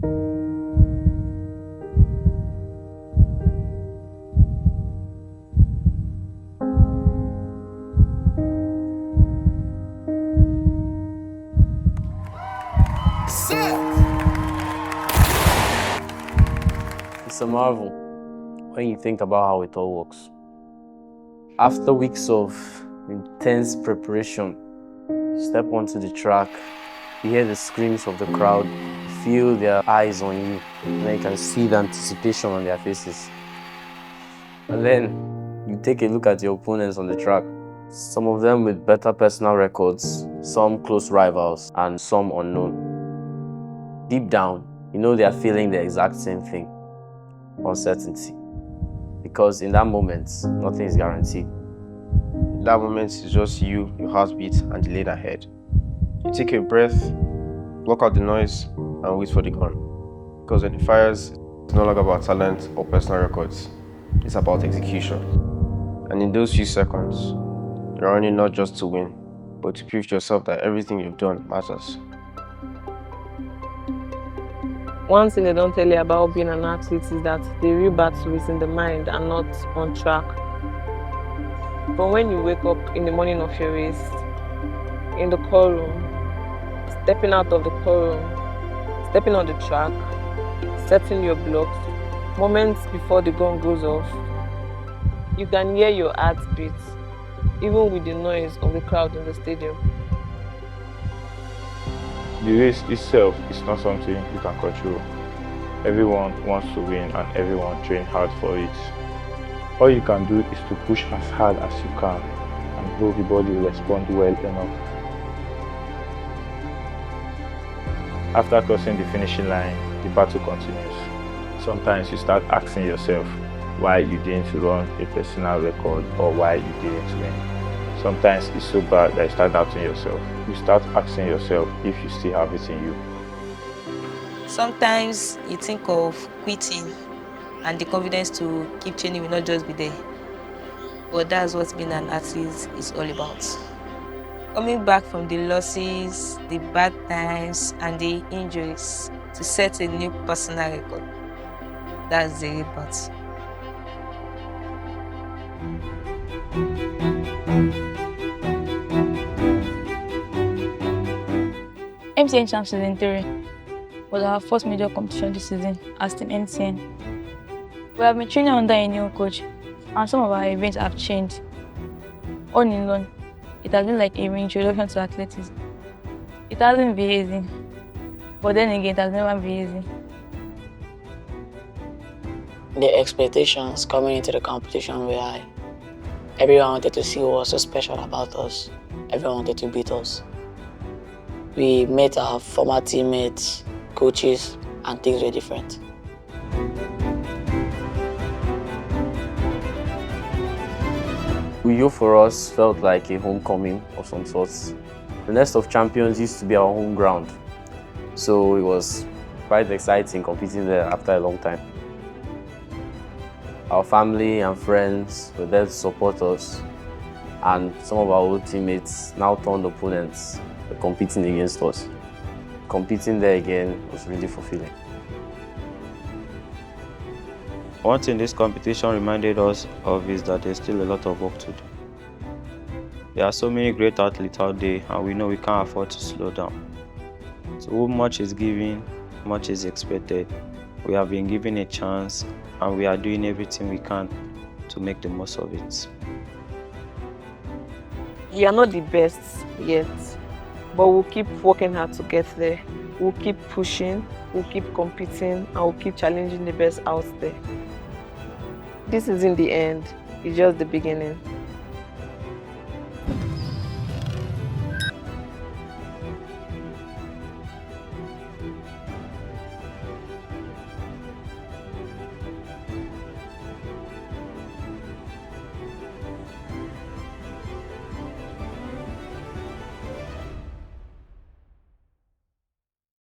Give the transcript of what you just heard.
It's a marvel when you think about how it all works. After weeks of intense preparation, you step onto the track, you hear the screams of the crowd, you feel their eyes on you, and then you can see the anticipation on their faces. And then you take a look at your opponents on the track. Some of them with better personal records, some close rivals, and some unknown. Deep down, you know they are feeling the exact same thing: uncertainty. Because in that moment, nothing is guaranteed. That moment is just you, your heartbeat, and the lane ahead. You take a breath, block out the noise, and wait for the gun. Because when it fires, it's no longer about talent or personal records. It's about execution. And in those few seconds, you're running not just to win, but to prove to yourself that everything you've done matters. One thing they don't tell you about being an athlete is that the real battle is in the mind and not on track. But when you wake up in the morning of your race, in the call room, stepping out of the call room, stepping on the track, setting your blocks, moments before the gun goes off, you can hear your heart beat, even with the noise of the crowd in the stadium. The race itself is not something you can control. Everyone wants to win and everyone trains hard for it. All you can do is to push as hard as you can and hope the body will respond well enough. After crossing the finishing line, the battle continues. Sometimes you start asking yourself why you didn't run a personal record or why you didn't win. Sometimes it's so bad that you start doubting yourself. You start asking yourself if you still have it in you. Sometimes you think of quitting and the confidence to keep training will not just be there. But that's what being an athlete is all about. Coming back from the losses, the bad times, and the injuries to set a new personal record. That's the real part. MTN Champ Season 3 was our first major competition this season as Team MTN. We have been training under a new coach and some of our events have changed. All in all, it has been like a reintroduction to athletics. It hasn't been easy, but then again, it has never been easy. The expectations coming into the competition were high. Everyone wanted to see what was so special about us. Everyone wanted to beat us. We met our former teammates, coaches, and things were different. Uyo for us felt like a homecoming of some sorts. The Nest of Champions used to be our home ground, so it was quite exciting competing there after a long time. Our family and friends were there to support us, and some of our old teammates, now turned opponents, were competing against us. Competing there again was really fulfilling. One thing this competition reminded us of is that there's still a lot of work to do. There are so many great athletes out there, and we know we can't afford to slow down. So much is given, much is expected. We have been given a chance, and we are doing everything we can to make the most of it. We are not the best yet, but we'll keep working hard to get there. We'll keep pushing, we'll keep competing, and we'll keep challenging the best out there. This isn't the end, it's just the beginning.